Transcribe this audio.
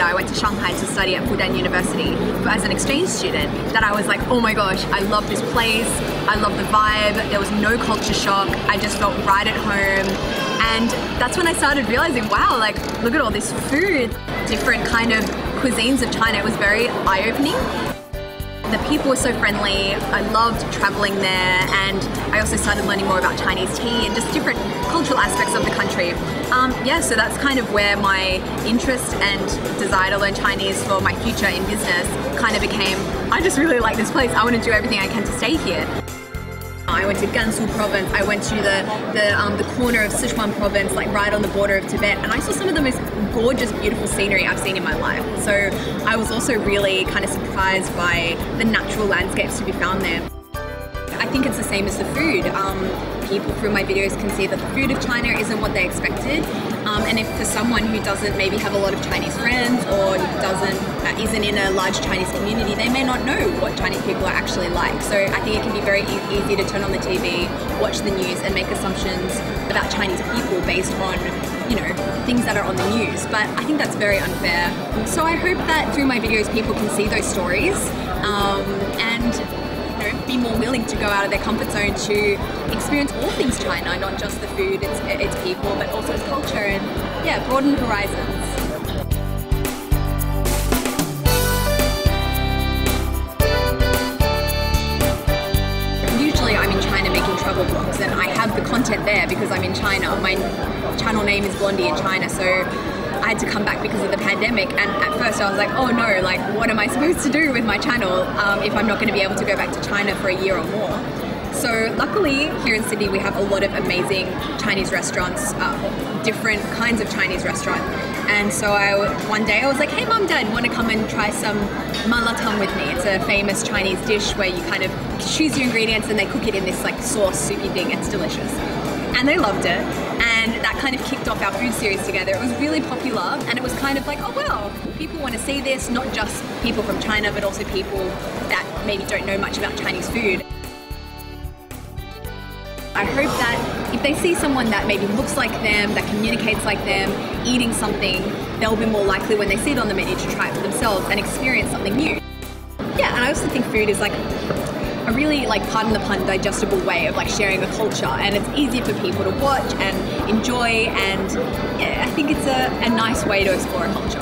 I went to Shanghai to study at Fudan University as an exchange student, that I was like, oh my gosh, I love this place, I love the vibe, there was no culture shock, I just felt right at home. And that's when I started realizing, wow, like, look at all this food, different kind of cuisines of China. It was very eye-opening. The people were so friendly. I loved traveling there, and I also started learning more about Chinese tea and just different cultural aspects of the country. Yeah, so that's kind of where my interest and desire to learn Chinese for my future in business kind of became, I just really like this place. I want to do everything I can to stay here. I went to Gansu province, I went to the corner of Sichuan province, like right on the border of Tibet, and I saw some of the most gorgeous, beautiful scenery I've seen in my life. So I was also really kind of surprised by the natural landscapes to be found there. I think it's the same as the food. People through my videos can see that the food of China isn't what they expected. And if for someone who doesn't maybe have a lot of Chinese friends or isn't in a large Chinese community, they may not know what Chinese people are actually like. So I think it can be very easy to turn on the TV, watch the news and make assumptions about Chinese people based on, you know, things that are on the news. But I think that's very unfair. So I hope that through my videos people can see those stories and be more willing to go out of their comfort zone to experience all things China, not just the food, its people, but also its culture, and yeah, broaden horizons. Usually I'm in China making travel vlogs, and I have the content there because I'm in China. My channel name is Blondie in China, so I had to come back because of the pandemic, and at first I was like, oh no, like what am I supposed to do with my channel if I'm not going to be able to go back to China for a year or more? So luckily here in Sydney we have a lot of amazing Chinese restaurants, different kinds of Chinese restaurants, and so one day I was like, hey mom, dad, want to come and try some malatang with me? It's a famous Chinese dish where you kind of choose your ingredients and they cook it in this like sauce soupy thing. It's delicious. And they loved it, and that kind of kicked off our food series together. It was really popular, and it was kind of like, oh wow, people want to see this, not just people from China, but also people that maybe don't know much about Chinese food. I hope that if they see someone that maybe looks like them, that communicates like them, eating something, they'll be more likely when they see it on the menu to try it for themselves and experience something new. Yeah, and I also think food is like a really, like, pardon the pun, digestible way of like sharing a culture, and it's easy for people to watch and enjoy, and yeah, I think it's a nice way to explore a culture.